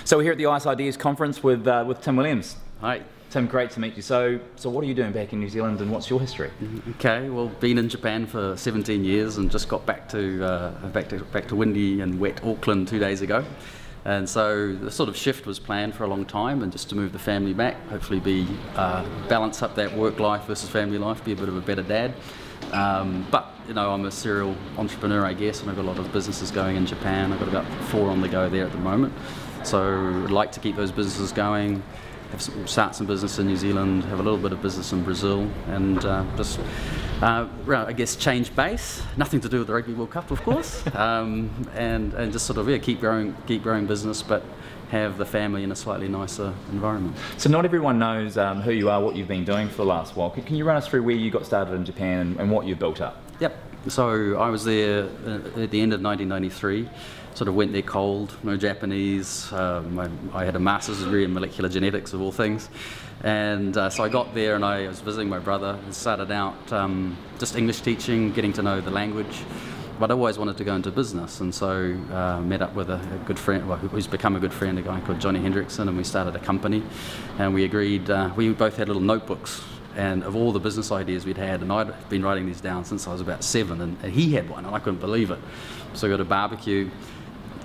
So we're here at the ICE Ideas Conference with Tim Williams. Hi. Tim, great to meet you. So what are you doing back in New Zealand, and what's your history? Okay, well, been in Japan for 17 years and just got back to windy and wet Auckland 2 days ago. And so the sort of shift was planned for a long time, and just to move the family back, hopefully balance up that work life versus family life, be a bit of a better dad. But you know, I'm a serial entrepreneur, I guess, and I've got a lot of businesses going in Japan. I've got about 4 on the go there at the moment. So I'd like to keep those businesses going, start some business in New Zealand, have a little bit of business in Brazil, and I guess change base. Nothing to do with the Rugby World Cup, of course, and just sort of keep growing business, but have the family in a slightly nicer environment. So not everyone knows who you are, what you've been doing for the last while. Can you run us through where you got started in Japan and what you've built up? Yep. So I was there at the end of 1993. Sort of went there cold, no Japanese. I had a master's degree in molecular genetics, of all things. And so I got there and I was visiting my brother and started out just English teaching, getting to know the language. But I always wanted to go into business, and so met up with a good friend, well, who's become a good friend, a guy called Johnny Hendrickson, and we started a company. And we agreed, we both had little notebooks, and of all the business ideas we'd had, and I'd been writing these down since I was about 7, and he had one, and I couldn't believe it. So we got a barbecue,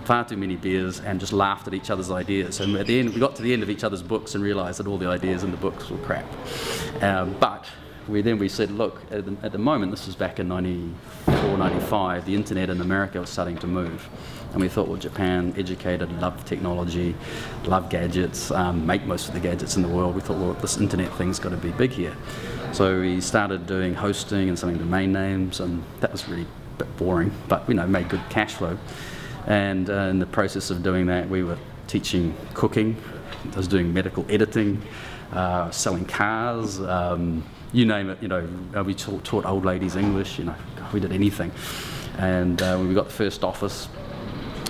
far too many beers, and just laughed at each other's ideas. And at the end, we got to the end of each other's books and realised that all the ideas in the books were crap. But we said, look, at the moment, this was back in 94, 95, the internet in America was starting to move. And we thought, well, Japan, educated, love technology, love gadgets, make most of the gadgets in the world. We thought, well, this internet thing's got to be big here. So we started doing hosting and selling domain names, and that was really a bit boring, but made good cash flow. And in the process of doing that, we were teaching cooking. I was doing medical editing, selling cars, you name it. We taught old ladies English. We did anything. And when we got the first office,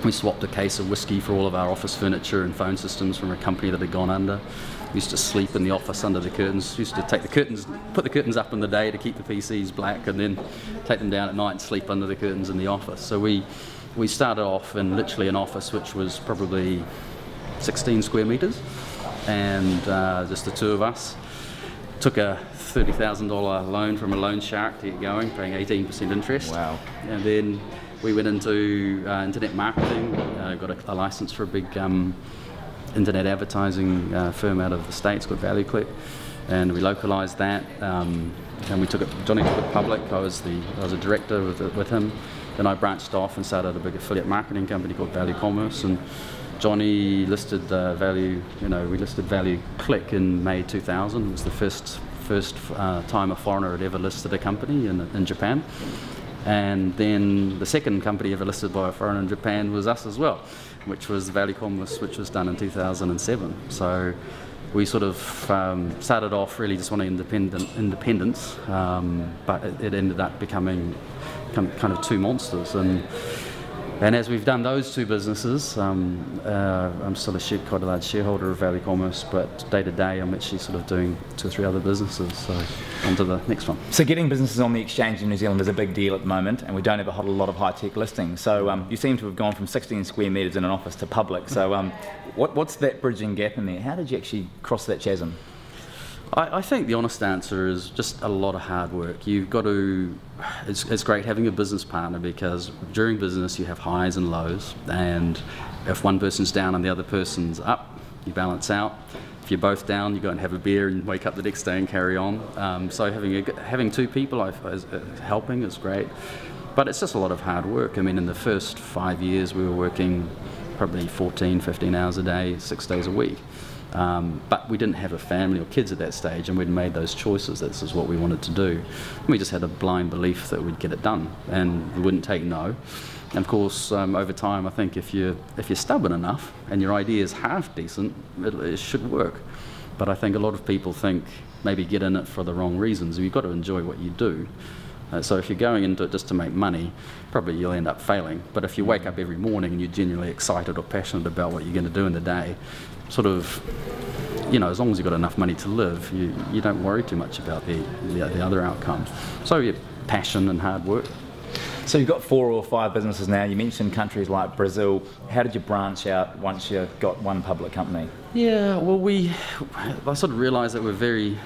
we swapped a case of whiskey for all of our office furniture and phone systems from a company that had gone under. We used to sleep in the office under the curtains. We used to take the curtains, put the curtains up in the day to keep the PCs black, and then take them down at night and sleep under the curtains in the office. So we started off in literally an office which was probably 16 square metres, and just the 2 of us. Took a $30,000 loan from a loan shark to get going, paying 18% interest. Wow. And then we went into internet marketing, got a license for a big internet advertising firm out of the States called ValueClick, and we localised that, and we took it, Johnny took it public. I was a director with him. Then I branched off and started a big affiliate marketing company called Value Commerce, and Johnny listed we listed ValueClick in May 2000. It was the first time a foreigner had ever listed a company in Japan. And then the second company ever listed by a foreigner in Japan was us as well, which was Value Commerce, which was done in 2007. So we sort of started off really just wanting independence, but it ended up becoming kind of 2 monsters. And as we've done those 2 businesses, I'm still quite a large shareholder of Value Commerce, but day to day I'm actually sort of doing 2 or 3 other businesses. So on to the next one. So getting businesses on the exchange in New Zealand is a big deal at the moment, and we don't have a whole lot of high-tech listings. So you seem to have gone from 16 square metres in an office to public. So what's that bridging gap in there? How did you actually cross that chasm? I think the honest answer is just a lot of hard work. You've got to, it's great having a business partner, because during business you have highs and lows, and if one person's down and the other person's up, you balance out. If you're both down, you go and have a beer and wake up the next day and carry on. So having 2 people helping is great, but it's just a lot of hard work. I mean, in the first 5 years we were working probably 14, 15 hours a day, 6 days a week. But we didn't have a family or kids at that stage, and we'd made those choices. This is what we wanted to do. And we just had a blind belief that we'd get it done, and we wouldn't take no. And of course, over time, I think if you're stubborn enough and your idea is half decent, it should work. But I think a lot of people think maybe get in it for the wrong reasons. You've got to enjoy what you do. So if you're going into it just to make money, probably you'll end up failing. But if you wake up every morning and you're genuinely excited or passionate about what you're going to do in the day, sort of, as long as you've got enough money to live, you don't worry too much about the other outcomes. So yeah, passion and hard work. So you've got 4 or 5 businesses now. You mentioned countries like Brazil. How did you branch out once you got one public company? Yeah, well, I sort of realised that we're very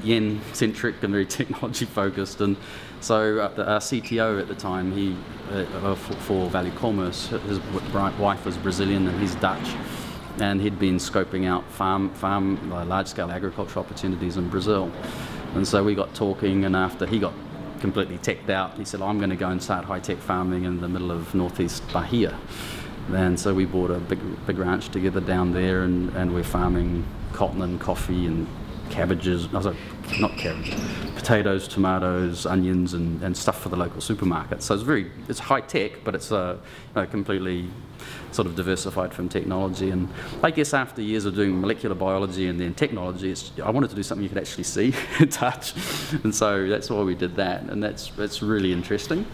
yen-centric and very technology-focused, and so our CTO at the time, he for Value Commerce, his wife was Brazilian and he's Dutch, and he'd been scoping out large-scale agriculture opportunities in Brazil, and so we got talking, and after he got completely teched out, he said, I'm going to go and start high-tech farming in the middle of northeast Bahia. And so we bought a big ranch together down there, and we're farming cotton and coffee and cabbages, not cabbages, potatoes, tomatoes, onions, and stuff for the local supermarket. So it's high tech, but it's completely sort of diversified from technology. And I guess after years of doing molecular biology and then technology, I wanted to do something you could actually see and touch, and so that's why we did that, and that's really interesting.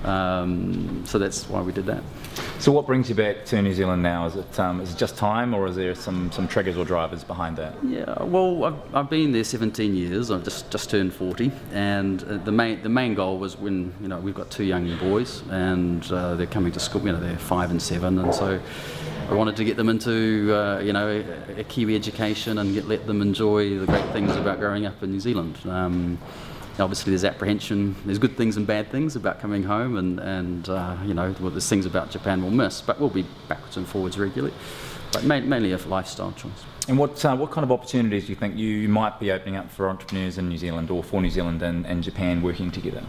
So that's why we did that. So what brings you back to New Zealand now? Is it just time, or is there some triggers or drivers behind that? Yeah, well, I've been there 17 years. I've just turned 40, and the main goal was when we've got 2 young boys, and they're coming to school. They're 5 and 7, and so I wanted to get them into a Kiwi education and let them enjoy the great things about growing up in New Zealand. Obviously there's apprehension, there's good things and bad things about coming home, and there's things about Japan we'll miss, but we'll be backwards and forwards regularly, but mainly a lifestyle choice. And what kind of opportunities do you think you might be opening up for entrepreneurs in New Zealand, or for New Zealand and Japan working together?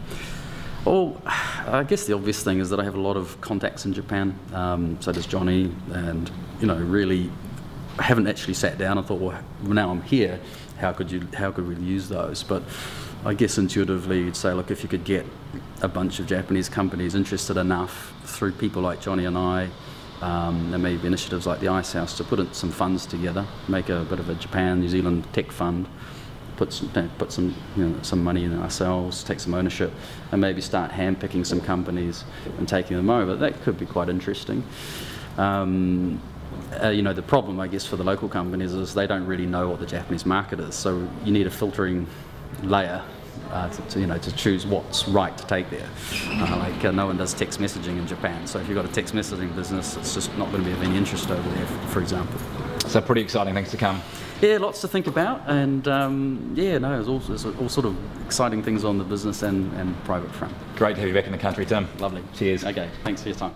Well, I guess the obvious thing is that I have a lot of contacts in Japan, so does Johnny, and really I haven't actually sat down and thought, well, now I'm here, how could we use those? But I guess intuitively you'd say, look, if you could get a bunch of Japanese companies interested enough through people like Johnny and I, there may be initiatives like the Ice House to put some funds together, make a bit of a Japan-New Zealand tech fund, put some money in ourselves, take some ownership, and maybe start hand-picking some companies and taking them over. That could be quite interesting. The problem, I guess, for the local companies is they don't really know what the Japanese market is, so you need a filtering layer to choose what's right to take there. No one does text messaging in Japan, so if you've got a text messaging business, it's just not going to be of any interest over there, for example. So pretty exciting things to come. Yeah, lots to think about, and there's all sort of exciting things on the business and private front. Great to have you back in the country, Tim. Lovely. Cheers. Okay, thanks for your time.